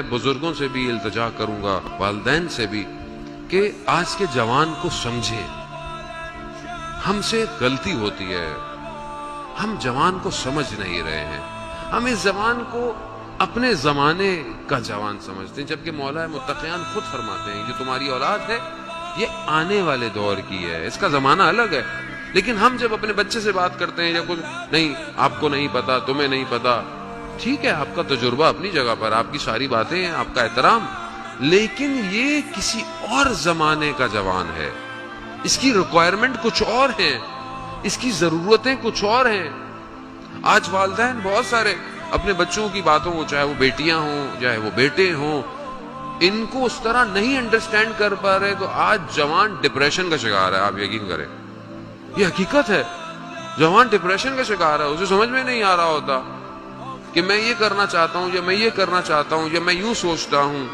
بزرگوں سے بھی التجا کروں گا، والدین سے بھی، کہ آج کے جوان کو سمجھے ہم سے غلطی ہوتی ہے، ہم جوان کو سمجھ نہیں رہے ہیں، ہم اس جوان کو اپنے زمانے کا جوان سمجھتے ہیں، جبکہ مولا متقیان خود فرماتے ہیں یہ تمہاری اولاد ہے، یہ آنے والے دور کی ہے، اس کا زمانہ الگ ہے۔ لیکن ہم جب اپنے بچے سے بات کرتے ہیں یا کچھ نہیں، آپ کو نہیں پتا، تمہیں نہیں پتا، ٹھیک ہے، آپ کا تجربہ اپنی جگہ پر، آپ کی ساری باتیں ہیں، آپ کا احترام، لیکن یہ کسی اور زمانے کا جوان ہے، اس کی ریکوائرمنٹ کچھ اور ہیں، اس کی ضرورتیں کچھ اور ہیں۔ آج والدین بہت سارے اپنے بچوں کی باتوں کو، چاہے وہ بیٹیاں ہوں چاہے وہ بیٹے ہوں، ان کو اس طرح نہیں انڈرسٹینڈ کر پا رہے، تو آج جوان ڈپریشن کا شکار ہے۔ آپ یقین کریں، یہ حقیقت ہے، جوان ڈپریشن کا شکار ہے، اسے سمجھ میں نہیں آ رہا ہوتا کہ میں یہ کرنا چاہتا ہوں یا میں یہ کرنا چاہتا ہوں یا میں یوں سوچتا ہوں،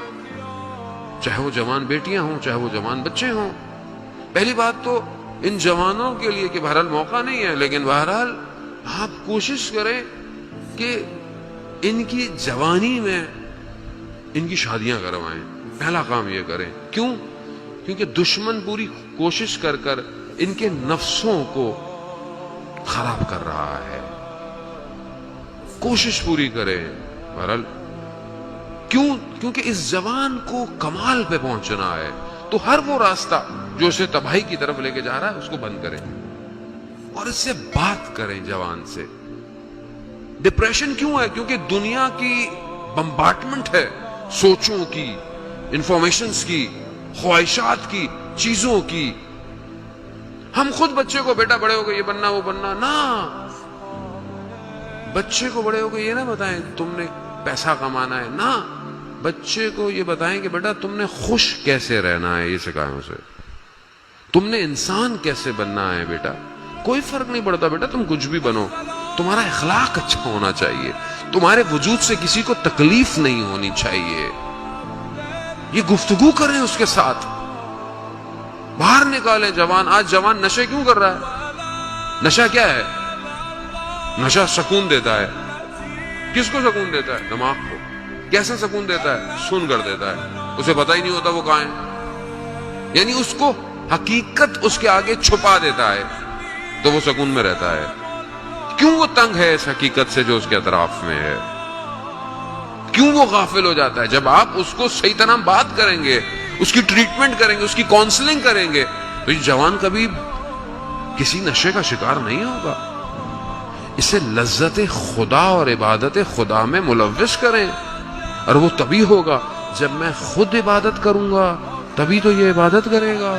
چاہے وہ جوان بیٹیاں ہوں چاہے وہ جوان بچے ہوں۔ پہلی بات تو ان جوانوں کے لیے کہ بہرحال موقع نہیں ہے، لیکن بہرحال آپ کوشش کریں کہ ان کی جوانی میں ان کی شادیاں کروائیں، پہلا کام یہ کریں۔ کیوں؟ کیونکہ دشمن پوری کوشش کر کر ان کے نفسوں کو خراب کر رہا ہے، کوشش پوری کریں۔ بہرحال کیوں؟ کیونکہ اس جوان کو کمال پہ پہنچنا ہے، تو ہر وہ راستہ جو اسے تباہی کی طرف لے کے جا رہا ہے اس کو بند کریں اور اس سے بات کریں جوان سے۔ ڈپریشن کیوں ہے؟ کیونکہ دنیا کی بمبارٹمنٹ ہے، سوچوں کی، انفارمیشنز کی، خواہشات کی، چیزوں کی۔ ہم خود بچے کو بیٹا بڑے ہو گئے یہ بننا وہ بننا، نہ، بچے کو بڑے ہو گئے یہ نہ بتائیں تم نے پیسہ کمانا ہے، نہ، بچے کو یہ بتائیں کہ بیٹا تم نے خوش کیسے رہنا ہے، یہ سکھائیں اسے، تم نے انسان کیسے بننا ہے بیٹا، کوئی فرق نہیں پڑتا بیٹا، تم کچھ بھی بنو، تمہارا اخلاق اچھا ہونا چاہیے، تمہارے وجود سے کسی کو تکلیف نہیں ہونی چاہیے۔ یہ گفتگو کریں اس کے ساتھ، باہر نکالیں جوان۔ آج جوان نشے کیوں کر رہا ہے؟ نشہ کیا ہے؟ نشہ سکون دیتا ہے۔ کس کو سکون دیتا ہے؟ دماغ کو۔ کیسا سکون دیتا ہے؟ سن کر دیتا ہے، اسے پتہ ہی نہیں ہوتا وہ کہاں ہے، یعنی اس کو حقیقت اس کے آگے چھپا دیتا ہے تو وہ سکون میں رہتا ہے۔ کیوں وہ تنگ ہے اس حقیقت سے جو اس کے اطراف میں ہے؟ کیوں وہ غافل ہو جاتا ہے؟ جب آپ اس کو صحیح طرح بات کریں گے، اس کی ٹریٹمنٹ کریں گے، اس کی کاؤنسلنگ کریں گے، تو یہ جوان کبھی کسی نشے کا شکار نہیں ہوگا۔ اسے لذت خدا اور عبادت خدا میں ملوث کریں، اور وہ تبھی ہوگا جب میں خود عبادت کروں گا، تبھی تو یہ عبادت کرے گا۔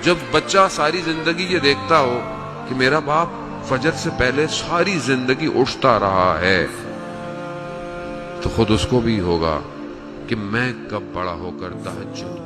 جب بچہ ساری زندگی یہ دیکھتا ہو کہ میرا باپ فجر سے پہلے ساری زندگی اٹھتا رہا ہے، تو خود اس کو بھی ہوگا کہ میں کب بڑا ہو کر تہجد